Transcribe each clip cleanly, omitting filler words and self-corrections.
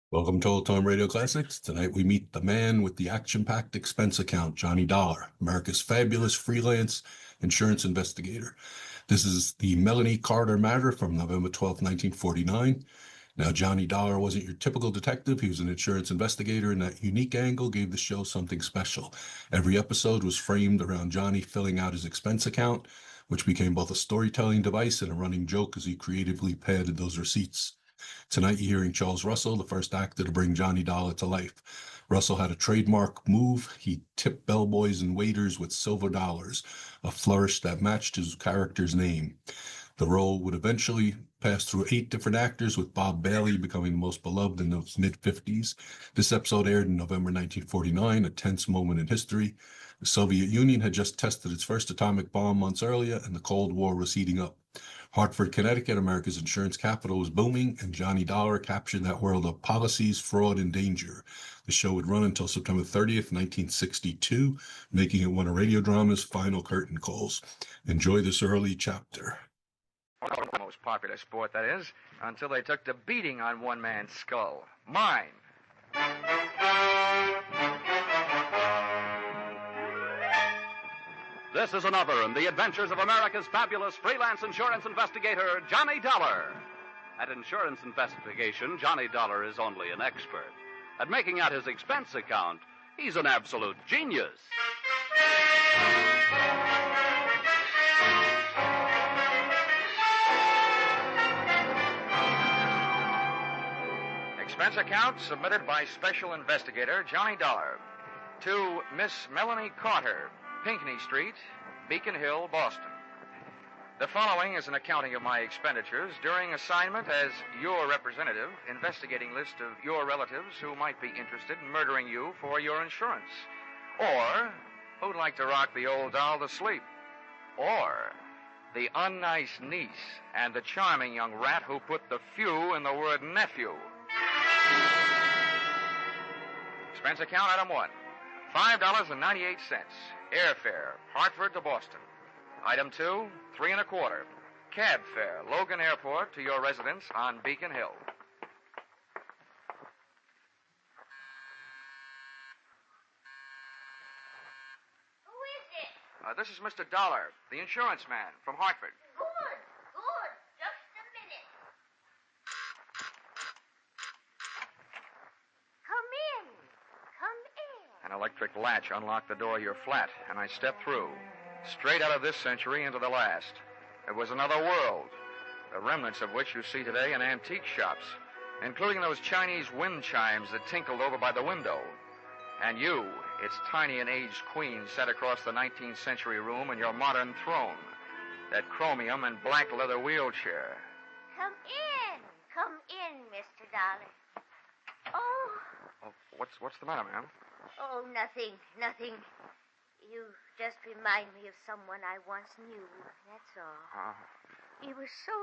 Welcome to Old Time Radio Classics. Tonight we meet the man with the action-packed expense account, Johnny Dollar, America's fabulous freelance insurance investigator. This is the Melanie Carter matter from November 12th, 1949. Now, Johnny Dollar wasn't your typical detective. He was an insurance investigator, and that unique angle gave the show something special. Every episode was framed around Johnny filling out his expense account, which became both a storytelling device and a running joke as he creatively padded those receipts. Tonight, you're hearing Charles Russell, the first actor to bring Johnny Dollar to life. Russell had a trademark move. He tipped bellboys and waiters with silver dollars, a flourish that matched his character's name. The role would eventually pass through 8 different actors, with Bob Bailey becoming the most beloved in the mid-50s. This episode aired in November 1949, a tense moment in history. The Soviet Union had just tested its first atomic bomb months earlier, and the Cold War was heating up. Hartford, Connecticut, America's insurance capital, was booming, and Johnny Dollar captured that world of policies, fraud, and danger. The show would run until September 30th, 1962, making it one of radio drama's final curtain calls. Enjoy this early chapter. The most popular sport, that is, until they took to beating on one man's skull. Mine. This is another in the adventures of America's fabulous freelance insurance investigator, Johnny Dollar. At insurance investigation, Johnny Dollar is only an expert. At making out his expense account, he's an absolute genius. Expense account submitted by Special Investigator Johnny Dollar to Miss Melanie Carter, Pinckney Street, Beacon Hill, Boston. The following is an accounting of my expenditures during assignment as your representative, investigating list of your relatives who might be interested in murdering you for your insurance, or who'd like to rock the old doll to sleep, or the unnice niece and the charming young rat who put the few in the word nephew. Expense account item 1, $5.98, airfare, Hartford to Boston. Item 2, $3.25, cab fare, Logan Airport to your residence on Beacon Hill. Who is it? This is Mr. Dollar, the insurance man from Hartford. Good, good. Just a minute. Come in. Come in. An electric latch unlocked the door of your flat, and I stepped through, straight out of this century into the last. It was another world, the remnants of which you see today in antique shops, including those Chinese wind chimes that tinkled over by the window. And you, its tiny and aged queen, sat across the 19th century room in your modern throne, that chromium and black leather wheelchair. Come in. Come in, Mr. Dollar. Oh, Oh, what's the matter, ma'am? oh, nothing, nothing. You just remind me of someone I once knew, that's all. He was so...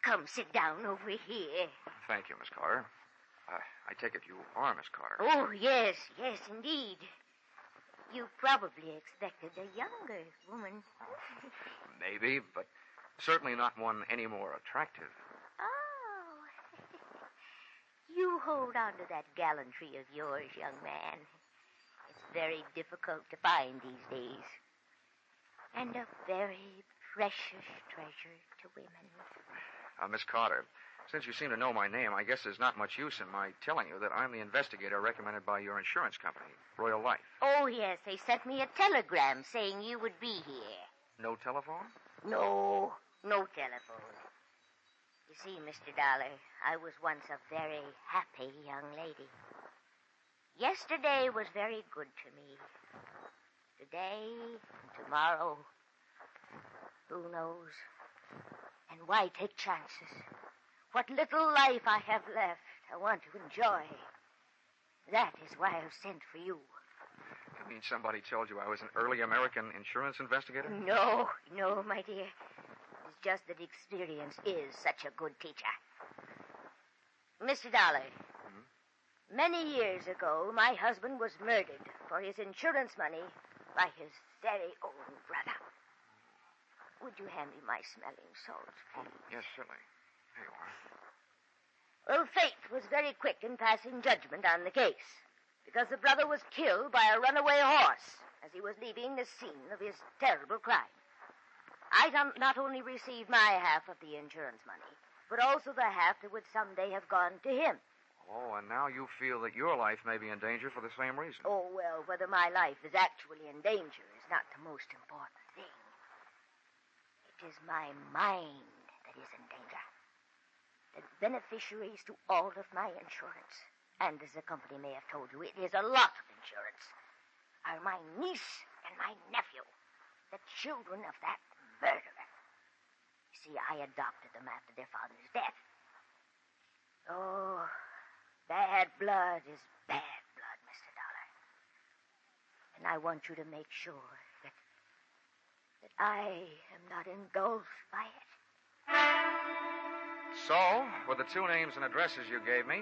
Come, sit down over here. Thank you, Miss Carter. I take it you are Miss Carter. Oh, yes, yes, indeed. You probably expected a younger woman. Maybe, but certainly not one any more attractive. Oh. You hold on to that gallantry of yours, young man. It's very difficult to find these days. And a very precious treasure to women. Miss Carter, since you seem to know my name, I guess there's not much use in my telling you that I'm the investigator recommended by your insurance company, Royal Life. Oh, yes, they sent me a telegram saying you would be here. No telephone? No telephone. You see, Mr. Dollar, I was once a very happy young lady. Yesterday was very good to me. Today and tomorrow, who knows? And why take chances? What little life I have left, I want to enjoy. That is why I've sent for you. You mean somebody told you I was an early American insurance investigator? No, my dear. It's just that experience is such a good teacher. Mr. Dollar, many years ago, my husband was murdered for his insurance money by his very own brother. Would you hand me my smelling salts, please? Yes, certainly. Here you are. Well, fate was very quick in passing judgment on the case, because the brother was killed by a runaway horse as he was leaving the scene of his terrible crime. I not only received my half of the insurance money, but also the half that would someday have gone to him. Oh, and now you feel that your life may be in danger for the same reason. Oh, well, whether my life is actually in danger is not the most important thing. It is my mind that is in danger. The beneficiaries to all of my insurance, and as the company may have told you, it is a lot of insurance, are my niece and my nephew, the children of that murderer. You see, I adopted them after their father's death. Oh, bad blood is bad blood, Mr. Dollar. And I want you to make sure that I am not engulfed by it. So, with the 2 names and addresses you gave me,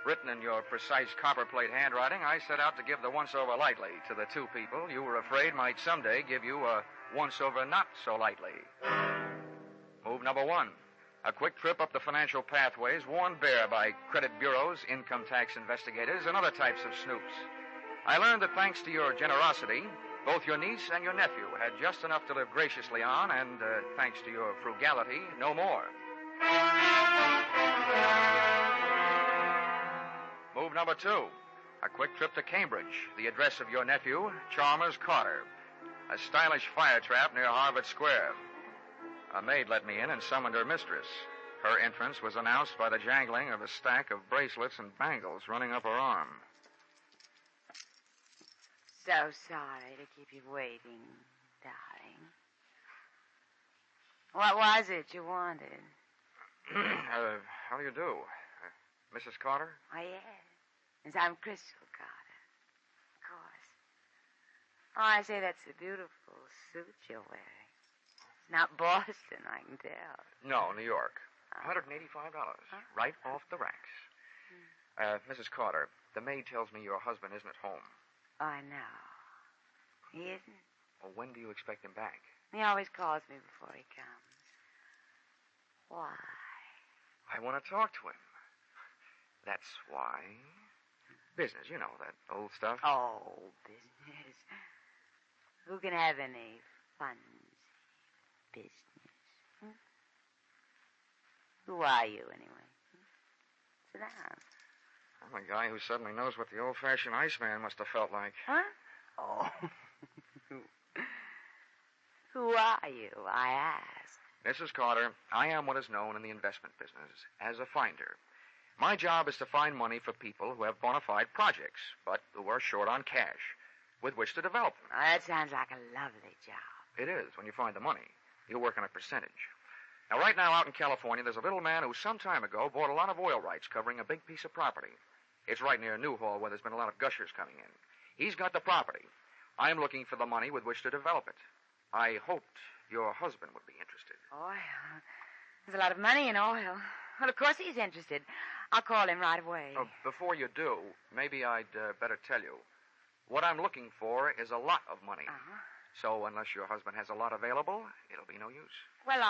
written in your precise copperplate handwriting, I set out to give the once-over lightly to the 2 people you were afraid might someday give you a once-over not so lightly. Move number 1. A quick trip up the financial pathways worn bare by credit bureaus, income tax investigators, and other types of snoops. I learned that thanks to your generosity, both your niece and your nephew had just enough to live graciously on, and thanks to your frugality, no more. Move number 2. A quick trip to Cambridge, the address of your nephew, Chalmers Carter. A stylish fire trap near Harvard Square. A maid let me in and summoned her mistress. Her entrance was announced by the jangling of a stack of bracelets and bangles running up her arm. So sorry to keep you waiting, darling. What was it you wanted? How do you do? Mrs. Carter? Oh, yes. Yes, I'm Crystal Carter. Of course. Oh, I say, that's a beautiful suit you're wearing. It's not Boston, I can tell. No, New York. $185. Right off the racks. Mrs. Carter, the maid tells me your husband isn't at home. Oh, I know. He isn't? Well, when do you expect him back? He always calls me before he comes. Why? I want to talk to him. That's why. Business, you know, that old stuff. Oh, business. Who can have any funds? Business. Who are you, anyway? Sit down. I'm a guy who suddenly knows what the old-fashioned Iceman must have felt like. Huh? Oh. Who are you, I ask? Mrs. Carter, I am what is known in the investment business as a finder. My job is to find money for people who have bona fide projects, but who are short on cash, with which to develop them. Oh, that sounds like a lovely job. It is, when you find the money. You work on a percentage. Now, right now, out in California, there's a little man who some time ago bought a lot of oil rights covering a big piece of property. It's right near Newhall, where there's been a lot of gushers coming in. He's got the property. I'm looking for the money with which to develop it. I hoped your husband would be interested. Oil? There's a lot of money in oil. Well, of course he's interested. I'll call him right away. Before you do, maybe I'd better tell you. What I'm looking for is a lot of money. Uh-huh. So unless your husband has a lot available, it'll be no use. Well,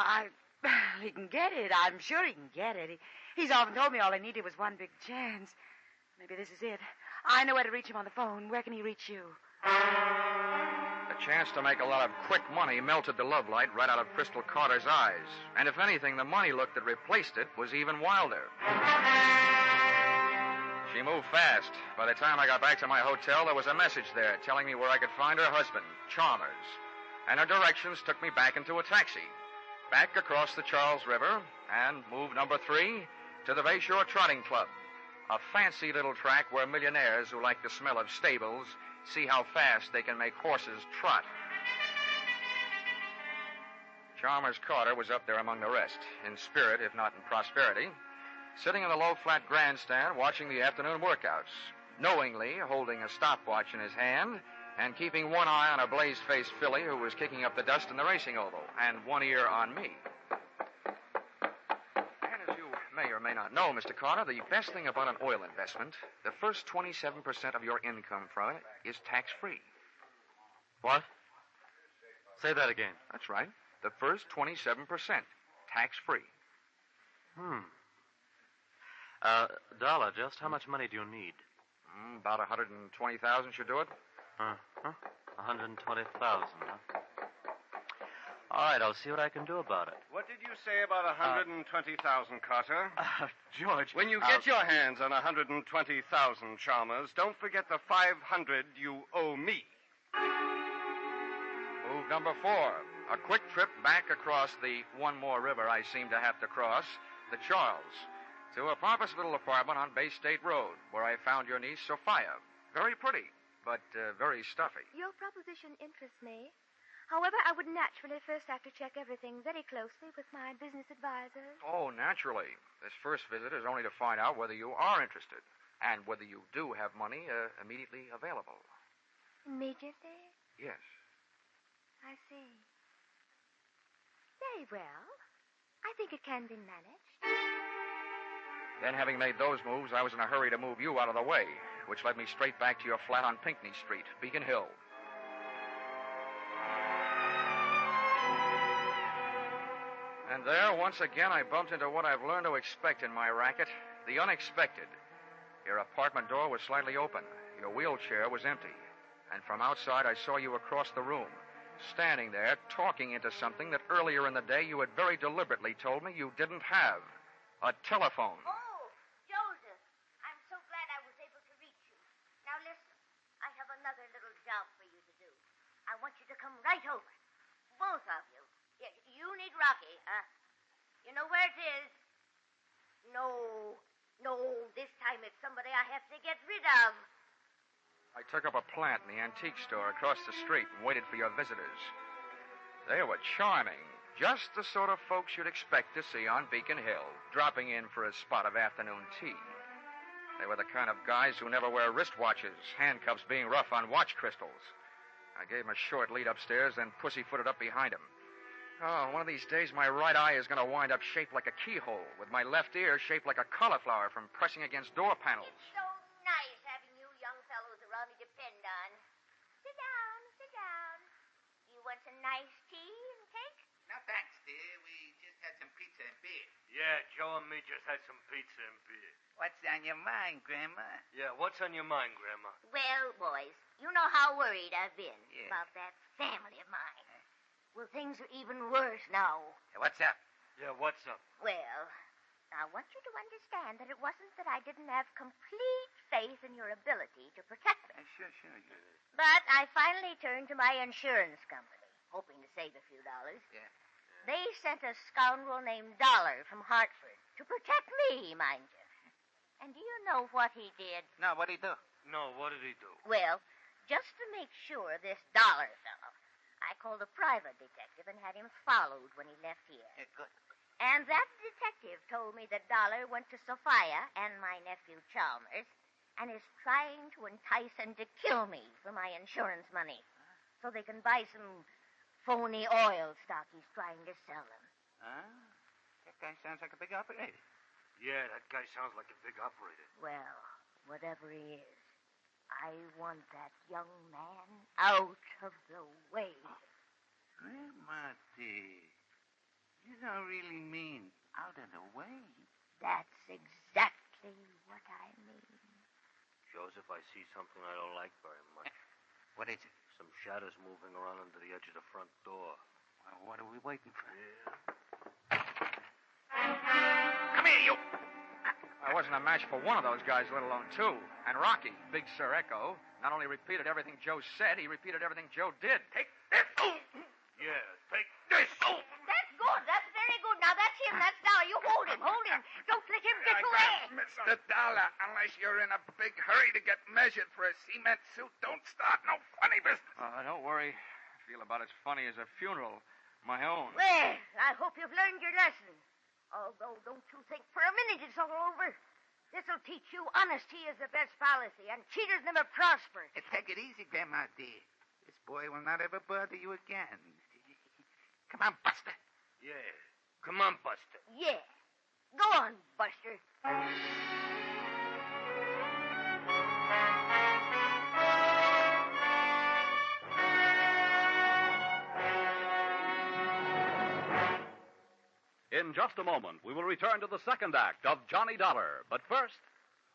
he can get it. I'm sure he can get it. He's often told me all he needed was one big chance. Maybe this is it. I know where to reach him on the phone. Where can he reach you? The chance to make a lot of quick money melted the love light right out of Crystal Carter's eyes. And if anything, the money look that replaced it was even wilder. She moved fast. By the time I got back to my hotel, there was a message there telling me where I could find her husband, Chalmers. And her directions took me back into a taxi, back across the Charles River, and move number 3 to the Bayshore Trotting Club, a fancy little track where millionaires who like the smell of stables see how fast they can make horses trot. Chalmers Carter was up there among the rest, in spirit if not in prosperity, sitting in the low flat grandstand watching the afternoon workouts, knowingly holding a stopwatch in his hand and keeping one eye on a blaze-faced filly who was kicking up the dust in the racing oval, and one ear on me. And as you may or may not know, Mr. Carter, the best thing about an oil investment, the first 27% of your income from it is tax-free. What? Say that again. That's right. The first 27%, tax-free. Dollar, just how much money do you need? About 120,000 should do it. Uh-huh. 120,000, huh? All right, I'll see what I can do about it. What did you say about 120,000, Carter? George... When you get your hands on 120,000, Chalmers, don't forget the 500 you owe me. Move number 4. A quick trip back across the one more river I seem to have to cross, the Charles, to a pompous little apartment on Bay State Road, where I found your niece, Sophia. Very pretty, but very stuffy. Your proposition interests me. However, I would naturally first have to check everything very closely with my business advisor. Oh, naturally. This first visit is only to find out whether you are interested and whether you do have money immediately available. Immediately? Yes. I see. Very well. I think it can be managed. Then, having made those moves, I was in a hurry to move you out of the way, which led me straight back to your flat on Pinckney Street, Beacon Hill. And there, once again, I bumped into what I've learned to expect in my racket, the unexpected. Your apartment door was slightly open. Your wheelchair was empty. And from outside, I saw you across the room, standing there, talking into something that earlier in the day you had very deliberately told me you didn't have. A telephone. Oh, Joseph, I'm so glad I was able to reach you. Now listen, I have another little job for you to do. I want you to come right over. Both of you. You need Rocky, huh? You know where it is? No, this time it's somebody I have to get rid of. I took up a plant in the antique store across the street and waited for your visitors. They were charming. Just the sort of folks you'd expect to see on Beacon Hill, dropping in for a spot of afternoon tea. They were the kind of guys who never wear wristwatches, handcuffs being rough on watch crystals. I gave them a short lead upstairs, then pussyfooted up behind them. Oh, one of these days my right eye is going to wind up shaped like a keyhole, with my left ear shaped like a cauliflower from pressing against door panels. It's so nice having you young fellows around to depend on. Sit down. You want some nice tea and cake? No, thanks, dear. We just had some pizza and beer. Yeah, Joe and me just had some pizza and beer. What's on your mind, Grandma? Yeah, what's on your mind, Grandma? Well, boys, you know how worried I've been Yeah. about that family of mine. Well, things are even worse now. Hey, what's up? Yeah, what's up? Well, I want you to understand that it wasn't that I didn't have complete faith in your ability to protect me. Sure. But I finally turned to my insurance company, hoping to save a few dollars. Yeah. They sent a scoundrel named Dollar from Hartford to protect me, mind you. And do you know what he did? No, what'd he do? No, what did he do? Well, just to make sure this Dollar fellow, I called a private detective and had him followed when he left here. Yeah, good. And that detective told me that Dollar went to Sophia and my nephew Chalmers and is trying to entice them to kill me for my insurance money so they can buy some phony oil stock he's trying to sell them. That guy sounds like a big operator. Yeah, that guy sounds like a big operator. Well, whatever he is, I want that young man out of the way. Grandma, dear, you don't really mean out of the way. That's exactly what I mean. Joseph, I see something I don't like very much. What is it? Some shadows moving around under the edge of the front door. Well, what are we waiting for? Yeah. Come here, you! I wasn't a match for one of those guys, let alone two. And Rocky, Big Sir Echo, not only repeated everything Joe said, he repeated everything Joe did. Take this! Yeah, take This! That's good. That's very good. Now, that's him. That's Dollar. You hold him. Don't let him get away. Mr. Dollar, unless you're in a big hurry to get measured for a cement suit, don't start no funny business. Don't worry. I feel about as funny as a funeral. My own. Well, I hope you've learned your lesson. Although, don't you think for a minute it's all over. This'll teach you honesty is the best policy, and cheaters never prosper. Hey, take it easy, Grandma, dear. This boy will not ever bother you again. Come on, Buster. Yeah. Come on, Buster. Yeah. Go on, Buster. In In just a moment, we will return to the second act of Johnny Dollar. But first,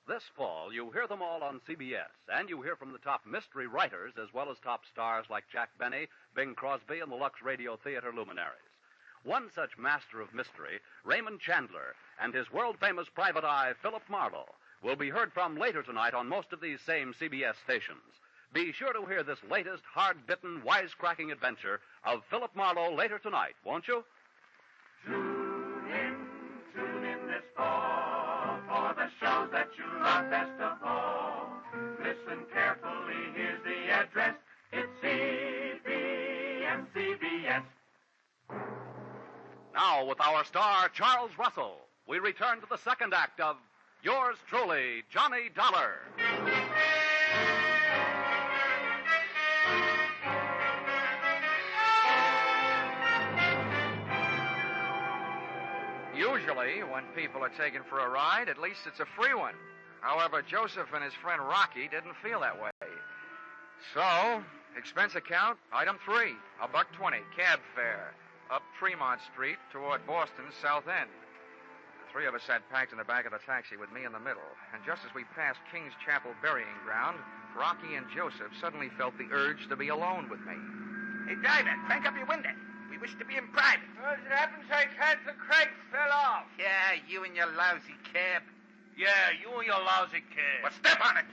this fall, you hear them all on CBS, and you hear from the top mystery writers as well as top stars like Jack Benny, Bing Crosby, and the Lux Radio Theater luminaries. One such master of mystery, Raymond Chandler, and his world-famous private eye, Philip Marlowe, will be heard from later tonight on most of these same CBS stations. Be sure to hear this latest, hard-bitten, wisecracking adventure of Philip Marlowe later tonight, won't you? Tune in this fall for the shows that you love best of all. Listen carefully, here's the address. It's CBS. Now, with our star, Charles Russell, we return to the second act of Yours Truly, Johnny Dollar. Usually, when people are taken for a ride, at least it's a free one. However, Joseph and his friend Rocky didn't feel that way. So, expense account, item 3, $1.20, cab fare, up Tremont Street toward Boston's South End. The three of us sat packed in the back of the taxi with me in the middle. And just as we passed King's Chapel burying ground, Rocky and Joseph suddenly felt the urge to be alone with me. Hey, driver, crank up your window. We wish to be in private. As it happens, I can't. The crank fell off. Yeah, you and your lousy cab. Yeah, you and your lousy kid. Well, step on it.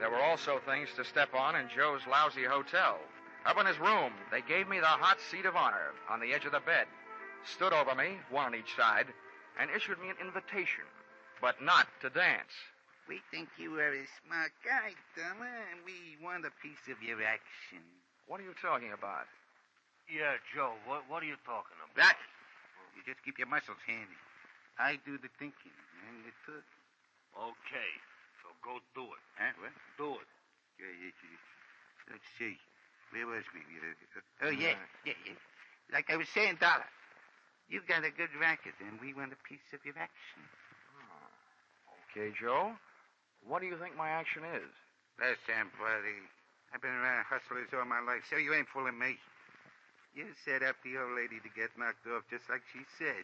There were also things to step on in Joe's lousy hotel. Up in his room, they gave me the hot seat of honor on the edge of the bed, stood over me, one on each side, and issued me an invitation, but not to dance. We think you are a smart guy, Dummer, and we want a piece of your action. What are you talking about? Yeah, Joe, what are you talking about? That. You just keep your muscles handy. I do the thinking, and you talk. Okay, so go do it. Huh? What? Do it. Yeah. Let's see. Where was we? Oh, yeah. Like I was saying, Dollar, you got a good racket, and we want a piece of your action. Okay, Joe. What do you think my action is? Listen, buddy, I've been around hustlers all my life, so you ain't fooling me. You set up the old lady to get knocked off just like she said.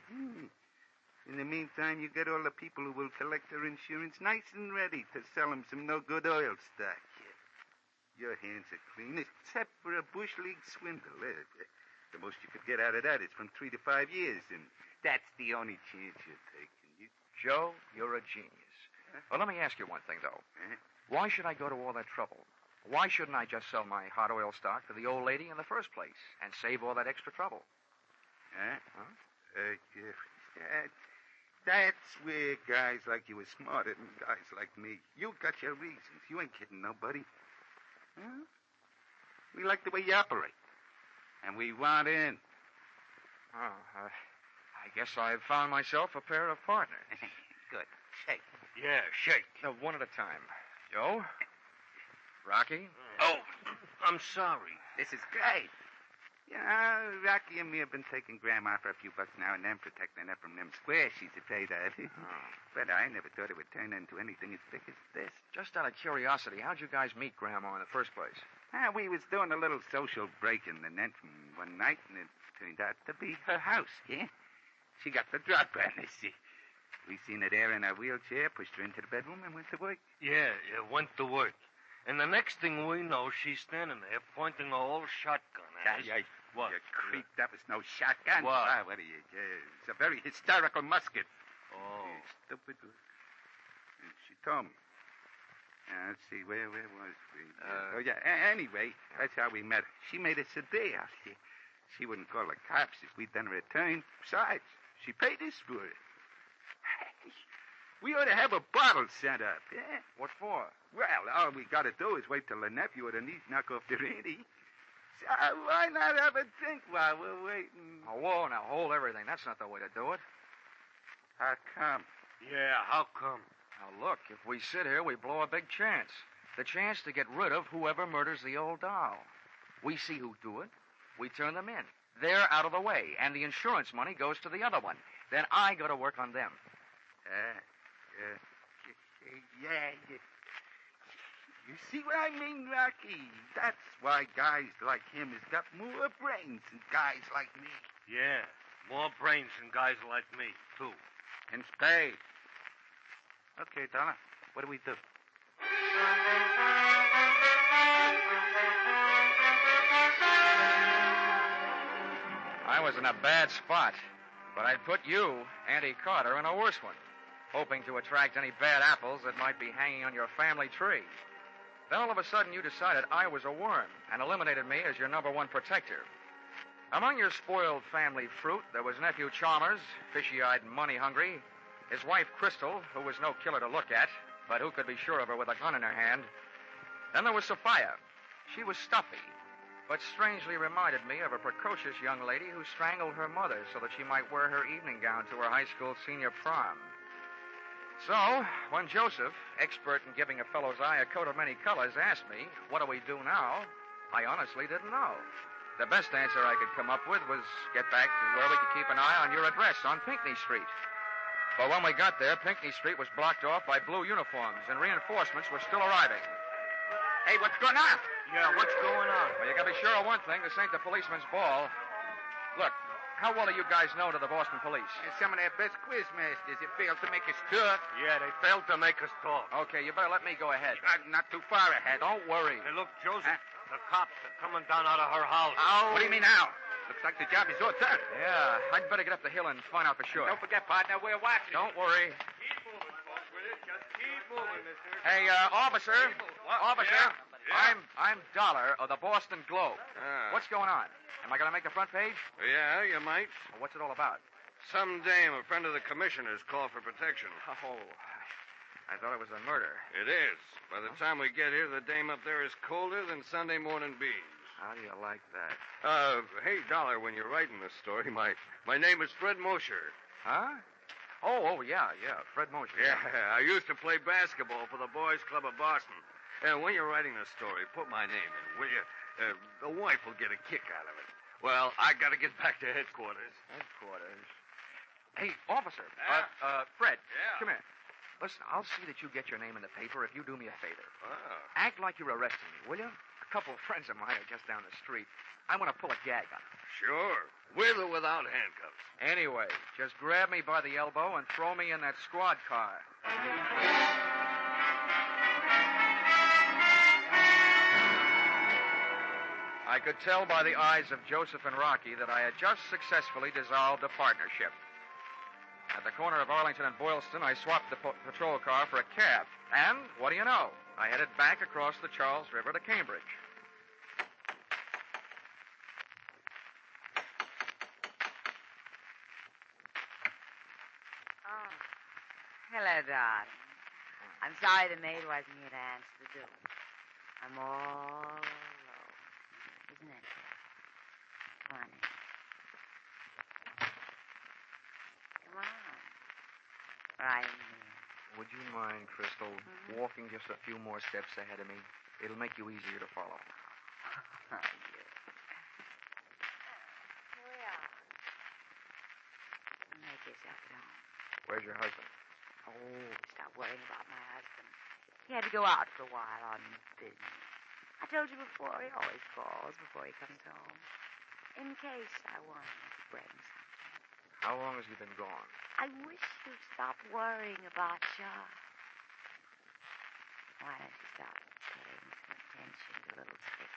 In the meantime, you get all the people who will collect their insurance nice and ready to sell them some no-good oil stock. Your hands are clean, except for a bush league swindle. The most you could get out of that is from 3 to 5 years, and that's the only chance you're taking. Joe, you're a genius. Well, let me ask you one thing, though. Why should I go to all that trouble? Why shouldn't I just sell my hot oil stock to the old lady in the first place and save all that extra trouble? That's where guys like you are smarter than guys like me. You got your reasons. You ain't kidding nobody. Huh? We like the way you operate. And we want in. I guess I've found myself a pair of partners. Good. Shake. Yeah, shake. No, one at a time. Joe? Rocky? Oh, I'm sorry. This is great. Yeah, Rocky and me have been taking Grandma for a few bucks now and then, protecting her from them squares she's afraid of. But I never thought it would turn into anything as big as this. Just out of curiosity, how'd you guys meet Grandma in the first place? We was doing a little social break-in and then one night, and it turned out to be her house, yeah? She got the drop on us. We seen her there in her wheelchair, pushed her into the bedroom, and went to work. Yeah, went to work. And the next thing we know, she's standing there pointing a whole shotgun at us. What? You creep, that was no shotgun. What? What are you? It's a very historical musket. Oh. Stupid. She told me. Let's see, where was we? Anyway, that's how we met her. She made us a deal. She wouldn't call the cops if we'd done her a turn. Besides, she paid us for it. We ought to have a bottle set up, yeah? What for? Well, all we got to do is wait till the nephew or the niece knock off their ante. So why not have a drink while we're waiting? Oh, whoa, now hold everything. That's not the way to do it. How come? Yeah, how come? Now, look, if we sit here, we blow a big chance. The chance to get rid of whoever murders the old doll. We see who do it. We turn them in. They're out of the way, and the insurance money goes to the other one. Then I go to work on them. You see what I mean, Rocky? That's why guys like him has got more brains than guys like me. Yeah, more brains than guys like me, too. And spades. Okay, Dollar, what do we do? I was in a bad spot, but I'd put you, Auntie Carter, in a worse one, hoping to attract any bad apples that might be hanging on your family tree. Then all of a sudden you decided I was a worm and eliminated me as your number one protector. Among your spoiled family fruit, there was nephew Chalmers, fishy-eyed and money-hungry, his wife Crystal, who was no killer to look at, but who could be sure of her with a gun in her hand. Then there was Sophia. She was stuffy, but strangely reminded me of a precocious young lady who strangled her mother so that she might wear her evening gown to her high school senior prom. So, when Joseph, expert in giving a fellow's eye a coat of many colors, asked me, what do we do now, I honestly didn't know. The best answer I could come up with was get back to where we could keep an eye on your address on Pinckney Street. But when we got there, Pinckney Street was blocked off by blue uniforms, and reinforcements were still arriving. Hey, what's going on? Yeah, what's going on? Well, you gotta be sure of one thing. This ain't the policeman's ball. Look, how well are you guys known to the Boston police? Some of their best quiz masters have failed to make us talk. Yeah, they failed to make us talk. Okay, you better let me go ahead. Not too far ahead. Don't worry. Hey, look, Joseph, the cops are coming down out of her house. Oh. What do you mean now? Looks like the job is all done. Yeah, I'd better get up the hill and find out for sure. Don't forget, partner, we're watching. Don't worry. Keep moving, folks, will you? Just keep moving, mister. Hey, officer. Officer. Yeah. I'm Dollar of the Boston Globe. What's going on? Am I going to make the front page? Yeah, you might. Well, what's it all about? Some dame, a friend of the commissioner's, called for protection. Oh, I thought it was a murder. It is. By the time we get here, the dame up there is colder than Sunday morning beans. How do you like that? Hey, Dollar, when you're writing this story, my name is Fred Mosher. Huh? Oh, yeah, Fred Mosher. Yeah, I used to play basketball for the Boys Club of Boston. When you're writing this story, put my name in, will you? The wife will get a kick out of it. Well, I got to get back to headquarters. Headquarters? Hey, officer. Fred. Yeah? Come here. Listen, I'll see that you get your name in the paper if you do me a favor. Oh. Act like you're arresting me, will you? A couple of friends of mine are just down the street. I want to pull a gag on them. Sure. With or without handcuffs. Anyway, just grab me by the elbow and throw me in that squad car. I could tell by the eyes of Joseph and Rocky that I had just successfully dissolved a partnership. At the corner of Arlington and Boylston, I swapped the patrol car for a cab. And, what do you know? I headed back across the Charles River to Cambridge. Oh. Hello, darling. I'm sorry the maid wasn't here to answer the door. I'm all alone. Isn't it? Come on in. Come on. Right in here. Would you mind, Crystal, walking just a few more steps ahead of me? It'll make you easier to follow. Oh, dear. Here we are. Make yourself at home. Where's your husband? Oh, stop worrying about my husband. He had to go out for a while on business. I told you before, he always calls before he comes home. In case I wanted to bring something. How long has he been gone? I wish you'd stop worrying about John. Why don't you stop paying some attention to little Tick?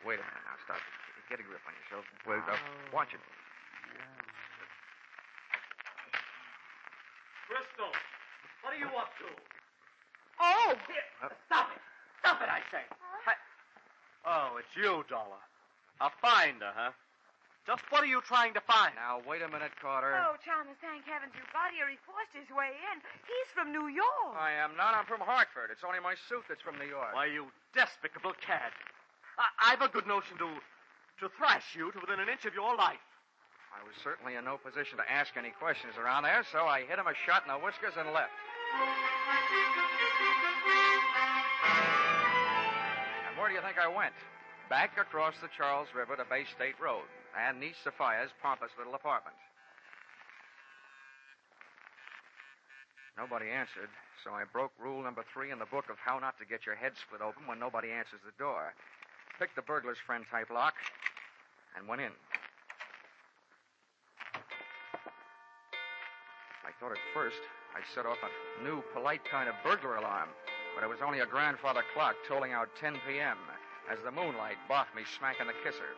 Wait a minute now. Stop. Get a grip on yourself. Wait, watch it. No. Crystal, what are you up to? Oh! Stop it. Stop it, I say. Oh, it's you, Dollar. A finder, huh? Just what are you trying to find? Now, wait a minute, Carter. Oh, Chalmers, thank heavens you got here. He forced his way in. He's from New York. I am not. I'm from Hartford. It's only my suit that's from New York. Why, you despicable cad. I've a good notion to thrash you to within an inch of your life. I was certainly in no position to ask any questions around there, so I hit him a shot in the whiskers and left. And where do you think I went? Back across the Charles River to Bay State Road and niece Sophia's pompous little apartment. Nobody answered, so I broke rule number 3 in the book of how not to get your head split open when nobody answers the door. Picked the burglar's friend type lock and went in. I thought at first I'd set off a new, polite kind of burglar alarm, but it was only a grandfather clock tolling out 10 p.m. as the moonlight boffed me smack in the kisser.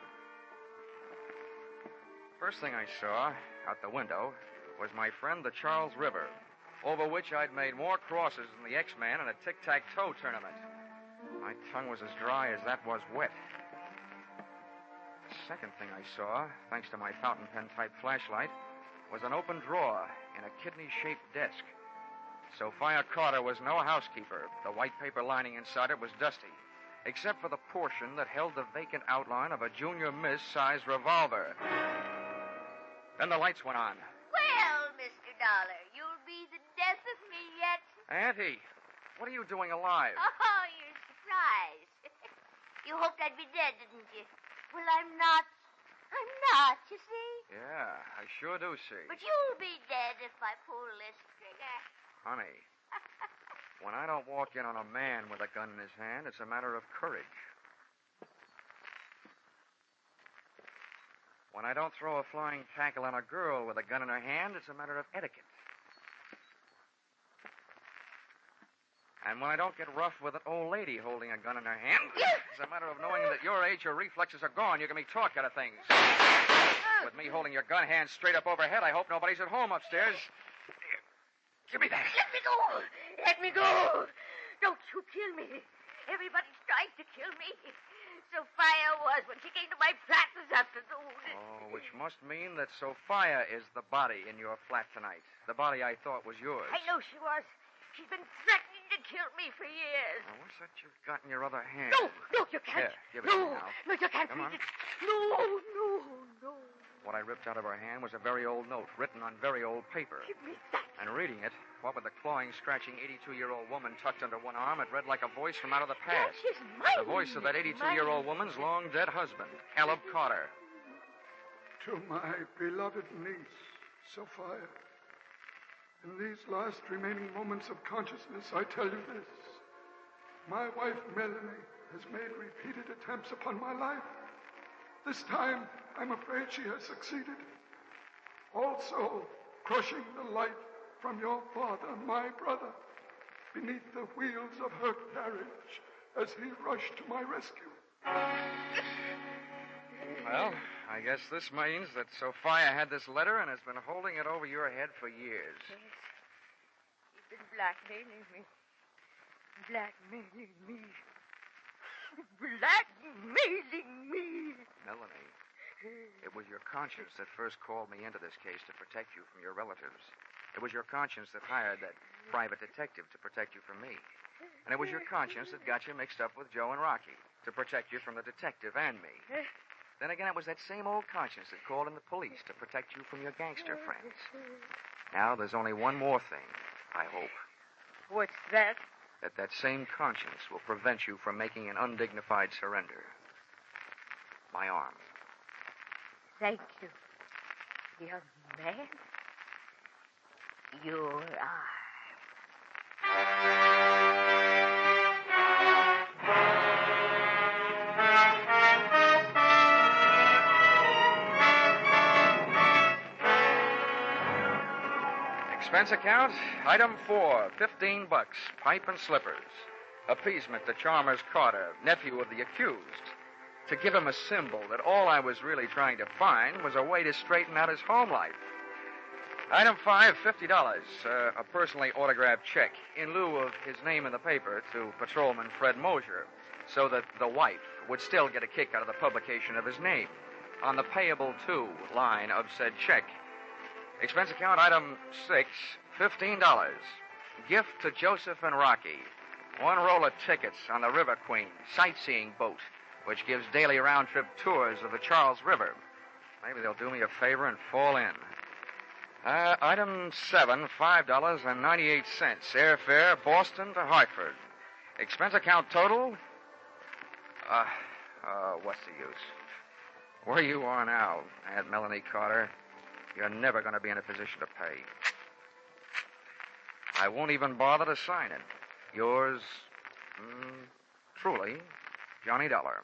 First thing I saw out the window was my friend the Charles River, over which I'd made more crosses than the X-Man in a tic-tac-toe tournament. My tongue was as dry as that was wet. The second thing I saw, thanks to my fountain pen-type flashlight, was an open drawer in a kidney-shaped desk. Sophia Carter was no housekeeper. The white paper lining inside it was dusty, except for the portion that held the vacant outline of a Junior Miss-sized revolver. Then the lights went on. Well, Mr. Dollar, you'll be the death of me yet. Auntie, what are you doing alive? Oh, you're surprised. You hoped I'd be dead, didn't you? Well, I'm not. I'm not, you see? Yeah, I sure do see. But you'll be dead if I pull this trigger. Honey, when I don't walk in on a man with a gun in his hand, it's a matter of courage. When I don't throw a flying tackle on a girl with a gun in her hand, it's a matter of etiquette. And when I don't get rough with an old lady holding a gun in her hand, it's a matter of knowing that your age, your reflexes are gone. You can be talk out of things. With me holding your gun hand straight up overhead, I hope nobody's at home upstairs. Here, give me that. Let me go. Let me go. Don't you kill me. Everybody's trying to kill me. Sophia was when she came to my flat this afternoon. Oh, which must mean that Sophia is the body in your flat tonight. The body I thought was yours. I know she was. She's been threatening to kill me for years. Now, what's that you've got in your other hand? No, you can't. Here, give it to me now. No, you can't. Come on. No. What I ripped out of her hand was a very old note written on very old paper. Give me that. And reading it, what with the clawing, scratching 82-year-old woman tucked under one arm, it read like a voice from out of the past. That is mine. The voice of that 82-year-old woman's long-dead husband, Caleb Carter. To my beloved niece, Sophia, in these last remaining moments of consciousness, I tell you this. My wife, Melanie, has made repeated attempts upon my life. This time, I'm afraid she has succeeded. Also, crushing the life from your father, my brother, beneath the wheels of her carriage as he rushed to my rescue. Well, I guess this means that Sophia had this letter and has been holding it over your head for years. Yes. She's been blackmailing me. Blackmailing me. Melanie, it was your conscience that first called me into this case to protect you from your relatives. It was your conscience that hired that private detective to protect you from me. And it was your conscience that got you mixed up with Joe and Rocky to protect you from the detective and me. Then again, it was that same old conscience that called in the police to protect you from your gangster friends. Now, there's only one more thing, I hope. What's that? That same conscience will prevent you from making an undignified surrender. My arm. Thank you, young man. Your arm. Expense account, item 4, $15, pipe and slippers. Appeasement to Chalmers Carter, nephew of the accused. To give him a symbol that all I was really trying to find was a way to straighten out his home life. Item 5, $50, a personally autographed check in lieu of his name in the paper to Patrolman Fred Mosier, so that the wife would still get a kick out of the publication of his name on the payable to line of said check. Expense account, item 6, $15. Gift to Joseph and Rocky. One roll of tickets on the River Queen sightseeing boat, which gives daily round-trip tours of the Charles River. Maybe they'll do me a favor and fall in. Item 7, $5.98. Airfare, Boston to Hartford. Expense account total? What's the use? Where you are now, Aunt Melanie Carter, you're never going to be in a position to pay. I won't even bother to sign it. Yours, truly, Johnny Dollar.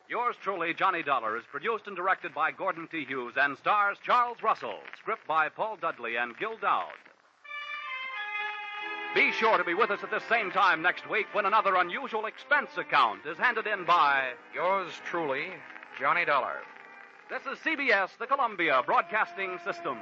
Yours truly, Johnny Dollar, is produced and directed by Gordon T. Hughes and stars Charles Russell. Script by Paul Dudley and Gil Dowd. Be sure to be with us at this same time next week when another unusual expense account is handed in by Yours truly, Johnny Dollar. This is CBS, the Columbia Broadcasting System.